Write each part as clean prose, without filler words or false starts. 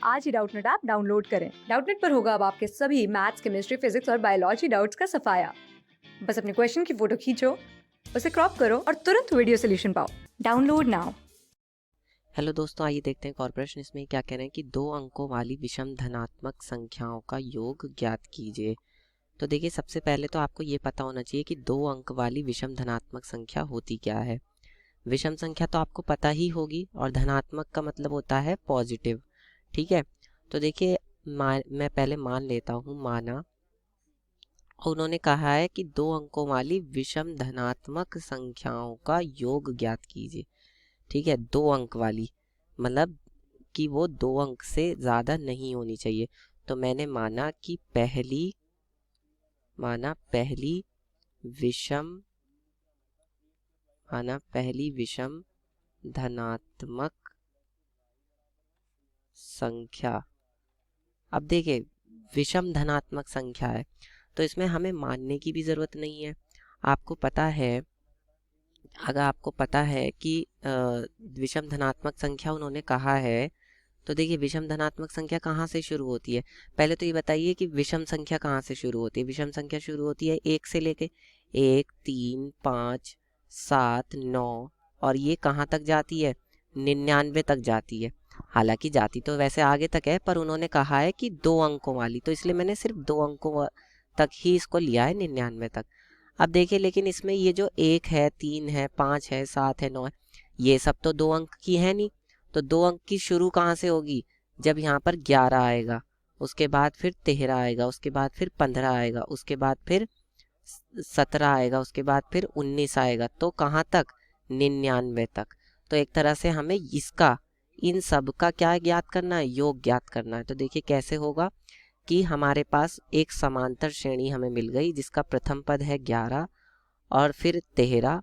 आज ही Doubtnut app download करें। Doubtnut पर होगा अब आपके सभी मैथ्स, केमिस्ट्री, फिजिक्स और बायोलॉजी डाउट्स का सफाया। बस अपने क्वेश्चन की फोटो खींचो, उसे क्रॉप करो और तुरंत वीडियो सोल्यूशन पाओ। Download now. हेलो दोस्तों, आइए देखते हैं कॉर्पोरेशन इसमें क्या कह रहे हैं कि 2 अंकों वाली विषम धनात्मक संख्याओं का योग ज्ञात कीजिए। तो देखिए, सबसे पहले तो आपको ये पता होना चाहिए कि 2 अंक वाली विषम धनात्मक संख्या होती क्या है। विषम संख्या तो आपको पता ही होगी, और धनात्मक का मतलब होता है पॉजिटिव। ठीक है, तो देखिए मैं पहले मान लेता हूँ, माना, और उन्होंने कहा है कि 2 अंकों वाली विषम धनात्मक संख्याओं का योग ज्ञात कीजिए। ठीक है, 2 अंक वाली मतलब कि वो 2 अंक से ज़्यादा नहीं होनी चाहिए। तो मैंने माना पहली विषम धनात्मक संख्या। अब देखिए, विषम धनात्मक संख्या है तो इसमें हमें मानने की भी ज़रूरत नहीं है। आपको पता है, अगर आपको पता है कि विषम धनात्मक संख्या उन्होंने कहा है, तो देखिए विषम धनात्मक संख्या कहाँ से शुरू होती है। पहले तो ये बताइए कि विषम संख्या कहाँ से शुरू होती है। विषम संख्या शुरू होती है 1 से लेके 1, 3, 5, 7, 9, और ये कहाँ तक जाती है, 99 तक जाती है। हालांकि जाती तो वैसे आगे तक है, पर उन्होंने कहा है कि 2 अंकों वाली, तो इसलिए मैंने सिर्फ 2 अंकों तक ही इसको लिया है, 99 तक। अब देखिए, लेकिन इसमें ये जो 1 है, 3 है, 5 है, 7 है, 9 है, ये सब तो 2 अंक की है नहीं। तो 2 अंक की शुरू कहाँ से होगी, जब यहाँ पर 11 आएगा, उसके बाद फिर 13 आएगा, उसके बाद फिर 15 आएगा, उसके बाद फिर 17 आएगा, उसके बाद फिर 19 आएगा, तो कहाँ तक, 99 तक। तो एक तरह से हमें इसका, इन सब का क्या ज्ञात करना है, योग ज्ञात करना है। तो देखिए कैसे होगा कि हमारे पास एक समांतर श्रेणी हमें मिल गई, जिसका प्रथम पद है 11 और फिर 13,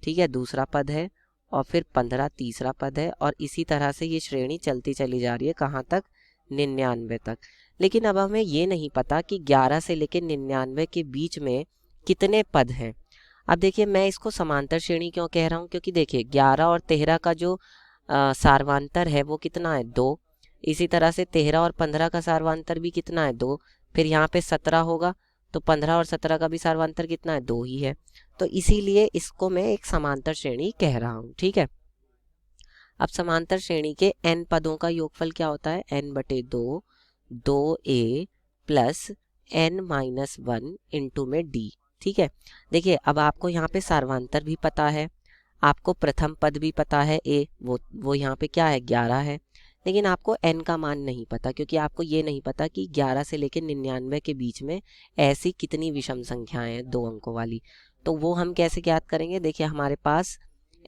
ठीक है, दूसरा पद है, और फिर 15 तीसरा पद है, और इसी तरह से ये श्रेणी चलती चली जा रही है, कहाँ तक, 99 तक। लेकिन अब हमें ये नहीं पता कि 11 से लेकर 99 के बीच में कितने पद हैं। अब देखिए, मैं इसको समांतर श्रेणी क्यों कह रहा हूँ, क्योंकि देखिए 11 और 13 का जो सार्वांतर है वो कितना है, 2। इसी तरह से 13 और 15 का सार्वांतर भी कितना है, 2। फिर यहाँ पे 17 होगा, तो 15 और 17 का भी सार्वांतर कितना है, 2 ही है। तो इसीलिए इसको मैं एक समांतर श्रेणी कह रहा हूँ। ठीक है, अब समांतर श्रेणी के n पदों का योगफल क्या होता है, n/2, 2a plus n-1 into में d। ठीक है, देखिए अब आपको यहाँ पे सार्वांतर भी पता है, आपको प्रथम पद भी पता है a, वो यहाँ पे क्या है, 11 है। लेकिन आपको n का मान नहीं पता, क्योंकि आपको ये नहीं पता कि 11 से लेकर 99 के बीच में ऐसी कितनी विषम संख्याएं हैं 2 अंकों वाली। तो वो हम कैसे ज्ञात करेंगे, देखिए हमारे पास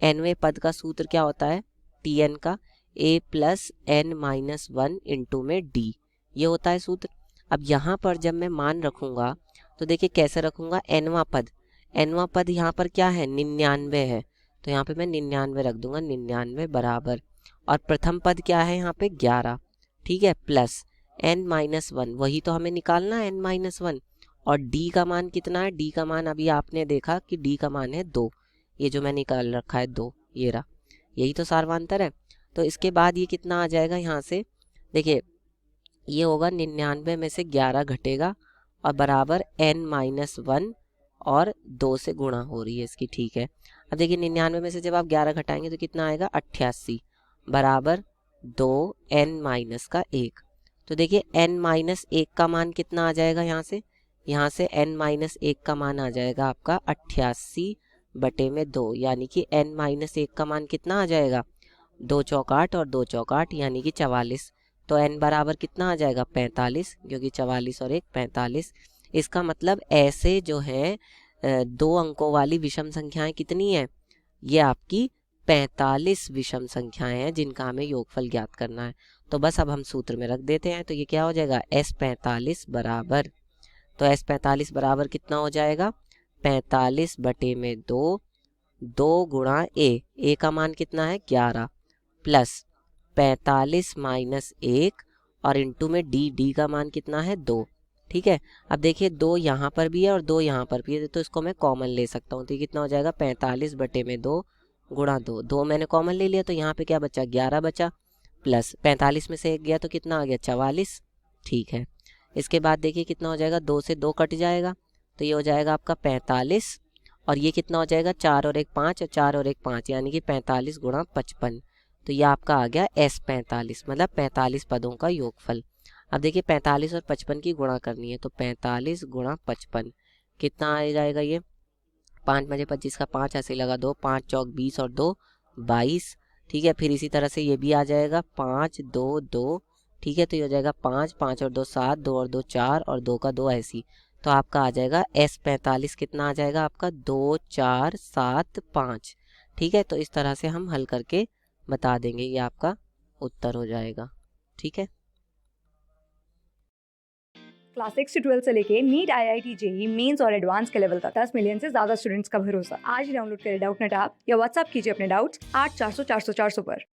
nवें पद का सूत्र क्या होता है, tn का a प्लस n-1 इंटू में d, ये होता है सूत्र। अब यहाँ पर जब मैं मान रखूँगा तो देखिए कैसे रखूँगा, nवां पद यहाँ पर क्या है, 99 है, तो यहाँ पे मैं 99 रख दूंगा, 99 बराबर, और प्रथम पद क्या है यहाँ पे, 11, ठीक है, प्लस n-1, वही तो हमें निकालना है, n-1, और d का मान कितना है, d का मान अभी आपने देखा कि d का मान है 2, ये जो मैं निकाल रखा है 2, ये रहा, यही तो सार्वांतर है। तो इसके बाद ये कितना आ जाएगा, यहाँ से देखिए ये होगा 99 में से 11 घटेगा और बराबर n-1 और 2 से गुणा हो रही है इसकी। ठीक है, अब देखिए 99 में से जब आप 11 घटाएंगे तो कितना आएगा, 88 बराबर 2 n-1। तो देखिए n-1 का मान कितना आ जाएगा, यहाँ से n-1 का मान आ जाएगा आपका 88/2, यानी कि n-1 का मान कितना आ जाएगा, 2 चौक 8 और 2 चौक 8 यानी कि 44। तो n बराबर कितना आ जाएगा, 45, क्योंकि 44 और 1 45। इसका मतलब ऐसे जो है 2 अंकों वाली विषम संख्याएं कितनी है, ये आपकी 45 विषम संख्याएं हैं जिनका हमें योगफल ज्ञात करना है। तो बस अब हम सूत्र में रख देते हैं, तो ये क्या हो जाएगा, S45 बराबर, तो S45 बराबर कितना हो जाएगा, 45/2, 2 गुणा a का मान कितना है, 11, प्लस 45 माइनस 1 और इंटू में d का मान कितना है, 2। ठीक है, अब देखिए 2 यहाँ पर भी है और 2 यहाँ पर भी है, तो इसको मैं कॉमन ले सकता हूँ। तो ये कितना हो जाएगा, 45/2 गुणा 2, 2 मैंने कॉमन ले लिया, तो यहाँ पे क्या बचा, 11 बचा, प्लस 45 में से 1 गया तो कितना आ गया 44। ठीक है, इसके बाद देखिए कितना हो जाएगा, 2 से 2 कट जाएगा तो ये हो जाएगा आपका 45, और ये कितना हो जाएगा 4 और 1 5 और 4 और 1 5, यानी कि 45 गुणा 55। तो ये आपका आ गया S45, मतलब 45 पदों का योगफल। अब देखिए 45 और 55 की गुणा करनी है, तो 45 गुणा 55 कितना आ जाएगा, ये 5 बजे 25 का 5 ऐसे लगा 2, 5 चौक 20 और 2 22। ठीक है, फिर इसी तरह से ये भी आ जाएगा 5 2 2। ठीक है, तो ये हो जाएगा 5 5 और 2 7, 2 और 2 4 और 2 का 2 ऐसी। तो आपका आ जाएगा S45 कितना आ जाएगा आपका 2 4 7 5। ठीक है, तो इस तरह से हम हल करके बता देंगे, ये आपका उत्तर हो जाएगा। ठीक है, क्लास 6 से 12 से लेके नीट, IIT, जेई मेंस और एडवांस के लेवल तक 10 मिलियन से ज्यादा स्टूडेंट्स का भरोसा। आज ही डाउनलोड करें डाउटनेट ऐप या व्हाट्सएप कीजिए अपने डाउट्स 8400 400 400 पर।